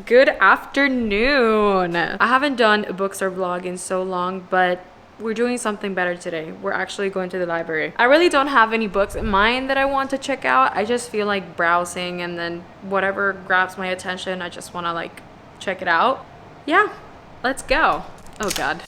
Good afternoon. I haven't done a bookstore vlog in so long, but we're doing something better today. We're actually going to the library. I really don't have any books in mind that I want to check out. I just feel like browsing, and then whatever grabs my attention, I just want to like check it out. Yeah, let's go. Oh God.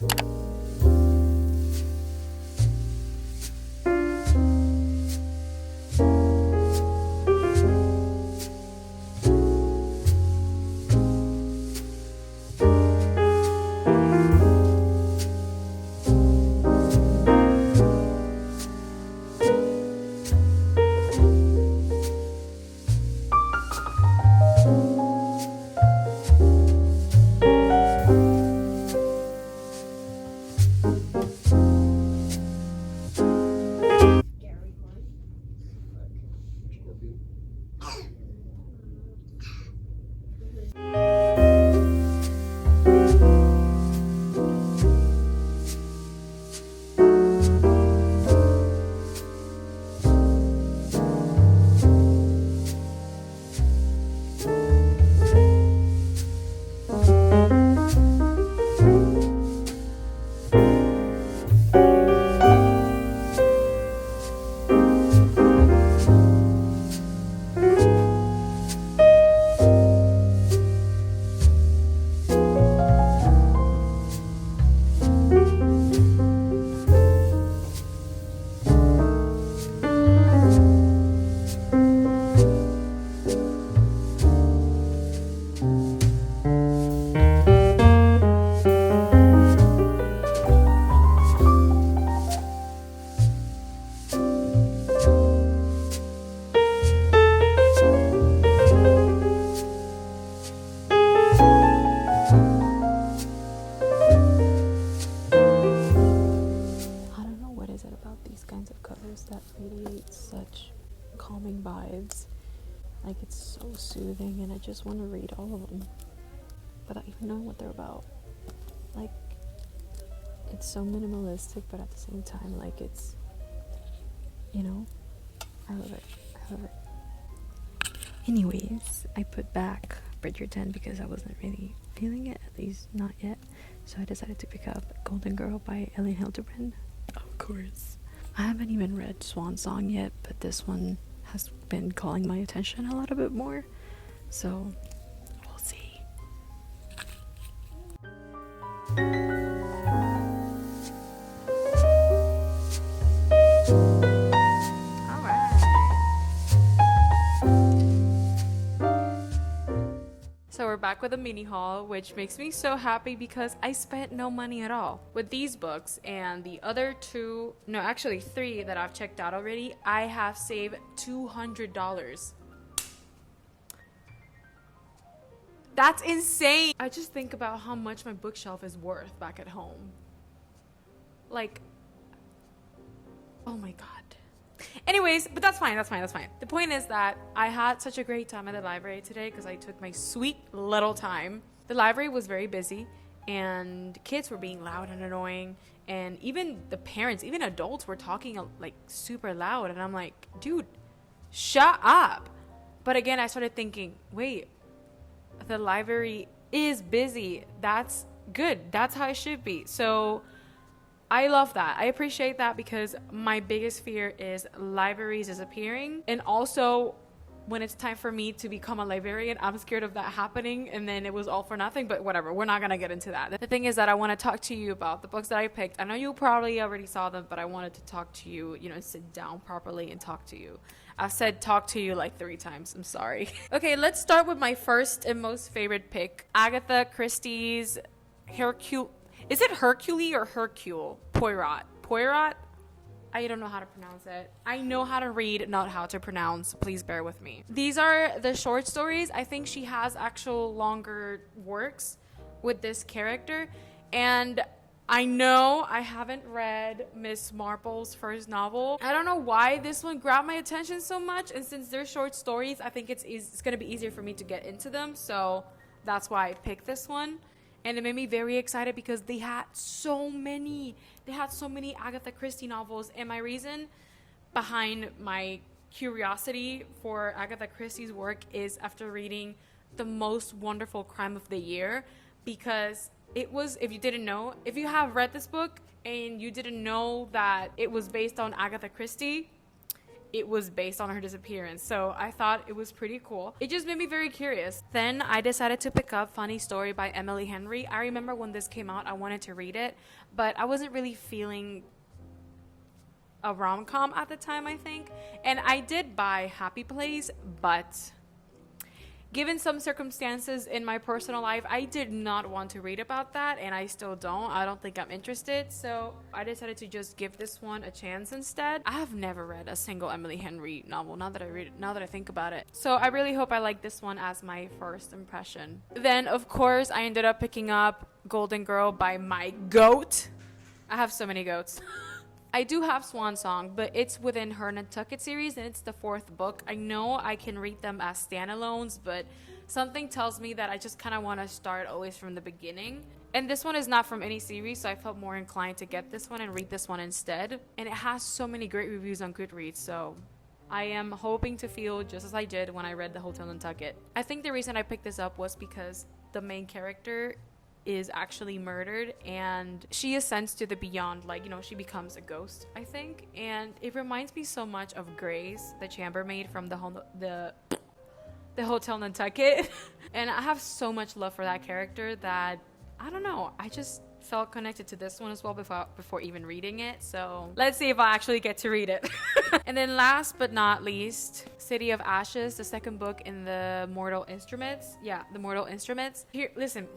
That radiates such calming vibes. Like, it's so soothing, and I just want to read all of them without even knowing what they're about. Like, it's so minimalistic, but at the same time, like, it's, you know, I love it. I love it. Anyways, I put back Bridgerton because I wasn't really feeling it, at least not yet. So I decided to pick up Golden Girl by Ellen Hildebrand. Of course. I haven't even read Swan Song yet, but this one has been calling my attention a little bit more, so we'll see. So we're back with a mini haul, which makes me so happy because I spent no money at all. With these books and the other three that I've checked out already, I have saved $200. That's insane. I just think about how much my bookshelf is worth back at home. Like, oh my God. Anyways, but that's fine. The point is that I had such a great time at the library today because I took my sweet little time. The library was very busy, and kids were being loud and annoying, and even the parents, even adults, were talking like super loud, and I'm like, dude, shut up. But again, I started thinking, wait, the library is busy. That's good. That's how it should be. So I love that. I appreciate that because my biggest fear is libraries disappearing. And also, when it's time for me to become a librarian, I'm scared of that happening, and then it was all for nothing. But whatever, we're not going to get into that. The thing is that I want to talk to you about the books that I picked. I know you probably already saw them, but I wanted to talk to you, sit down properly and talk to you. I've said talk to you like 3 times. I'm sorry. Okay, let's start with my first and most favorite pick. Agatha Christie's Hercule. Is it Hercule or Hercule Poirot? Poirot? I don't know how to pronounce it. I know how to read, not how to pronounce. Please bear with me. These are the short stories. I think she has actual longer works with this character. And I know I haven't read Miss Marple's first novel. I don't know why this one grabbed my attention so much. And since they're short stories, I think it's going to be easier for me to get into them. So that's why I picked this one. And it made me very excited because they had so many Agatha Christie novels. And my reason behind my curiosity for Agatha Christie's work is after reading the most wonderful crime of the year, because it was, if you didn't know, if you have read this book and you didn't know that it was based on Agatha Christie, it was based on her disappearance. So I thought it was pretty cool. It just made me very curious. Then I decided to pick up Funny Story by Emily Henry. I remember when this came out, I wanted to read it, but I wasn't really feeling a rom-com at the time, I think. And I did buy Happy Place, but given some circumstances in my personal life, I did not want to read about that, and I still don't. I don't think I'm interested, so I decided to just give this one a chance instead. I have never read a single Emily Henry novel, now that I think about it. So I really hope I like this one as my first impression. Then, of course, I ended up picking up Golden Girl by my goat. I have so many goats. I do have Swan Song, but it's within her Nantucket series, and it's the 4th book. I know I can read them as standalones, but something tells me that I just kind of want to start always from the beginning. And this one is not from any series, so I felt more inclined to get this one and read this one instead. And it has so many great reviews on Goodreads, so I am hoping to feel just as I did when I read The Hotel Nantucket. I think the reason I picked this up was because the main character is actually murdered and she ascends to the beyond, like, you know, she becomes a ghost, I think. And it reminds me so much of Grace, the chambermaid from the Hotel Nantucket. And I have so much love for that character that, I don't know, I just felt connected to this one as well before even reading it. So let's see if I actually get to read it. And then last but not least, City of Ashes, the 2nd book in the Mortal Instruments. Yeah, the Mortal Instruments. Here, listen.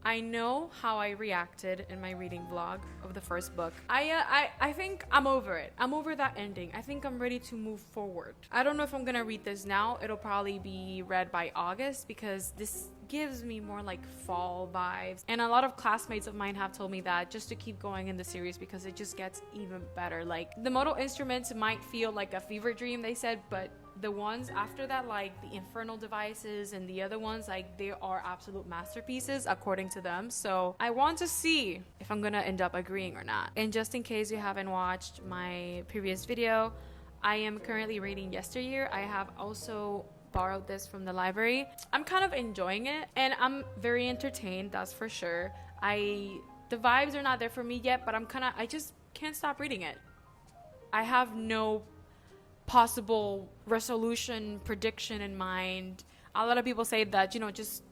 I know how I reacted in my reading vlog of the 1st book. I think I'm over it. I'm over that ending. I think I'm ready to move forward. I don't know if I'm gonna read this now. It'll probably be read by August because this gives me more like fall vibes. And a lot of classmates of mine have told me that just to keep going in the series because it just gets even better. Like, the Mortal Instruments might feel like a fever dream, they said, but the ones after that, like the Infernal Devices and the other ones, like, they are absolute masterpieces according to them. So I want to see if I'm gonna end up agreeing or not. And just in case you haven't watched my previous video, I am currently reading Yesteryear. I have also borrowed this from the library. I'm kind of enjoying it and I'm very entertained, that's for sure. The vibes are not there for me yet, but I just can't stop reading it. I have no possible resolution prediction in mind. A lot of people say that, you know, just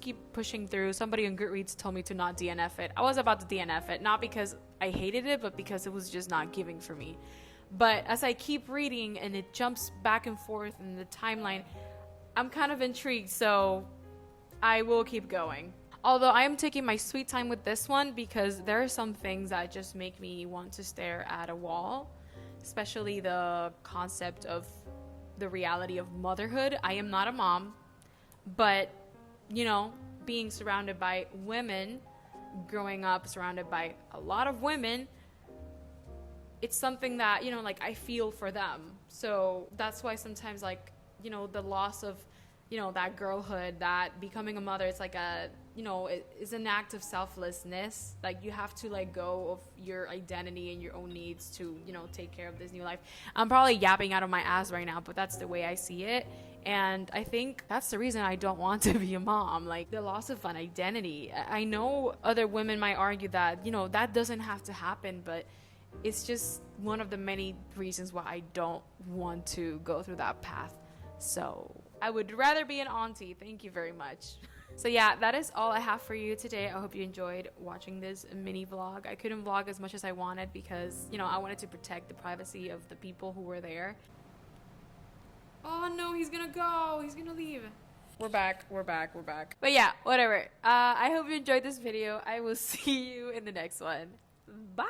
keep pushing through. Somebody on Goodreads told me to not DNF it. I was about to DNF it, not because I hated it, but because it was just not giving for me. But as I keep reading and it jumps back and forth in the timeline, I'm kind of intrigued, so I will keep going. Although I am taking my sweet time with this one because there are some things that just make me want to stare at a wall. Especially the concept of the reality of motherhood. I am not a mom, but, you know, being surrounded by women, growing up surrounded by a lot of women, it's something that, you know, like, I feel for them. So that's why sometimes, like, you know, the loss of, you know, that girlhood, that becoming a mother, it's like a, you know, it is an act of selflessness. Like, you have to let go of your identity and your own needs to, you know, take care of this new life. I'm probably yapping out of my ass right now, but that's the way I see it. And I think that's the reason I don't want to be a mom, like the loss of an identity. I know other women might argue that, you know, that doesn't have to happen, but it's just one of the many reasons why I don't want to go through that path. So I would rather be an auntie. Thank you very much. So yeah, that is all I have for you today. I hope you enjoyed watching this mini vlog. I couldn't vlog as much as I wanted because, you know, I wanted to protect the privacy of the people who were there. Oh no, he's gonna go. He's gonna leave. We're back. But yeah, whatever. I hope you enjoyed this video. I will see you in the next one. Bye.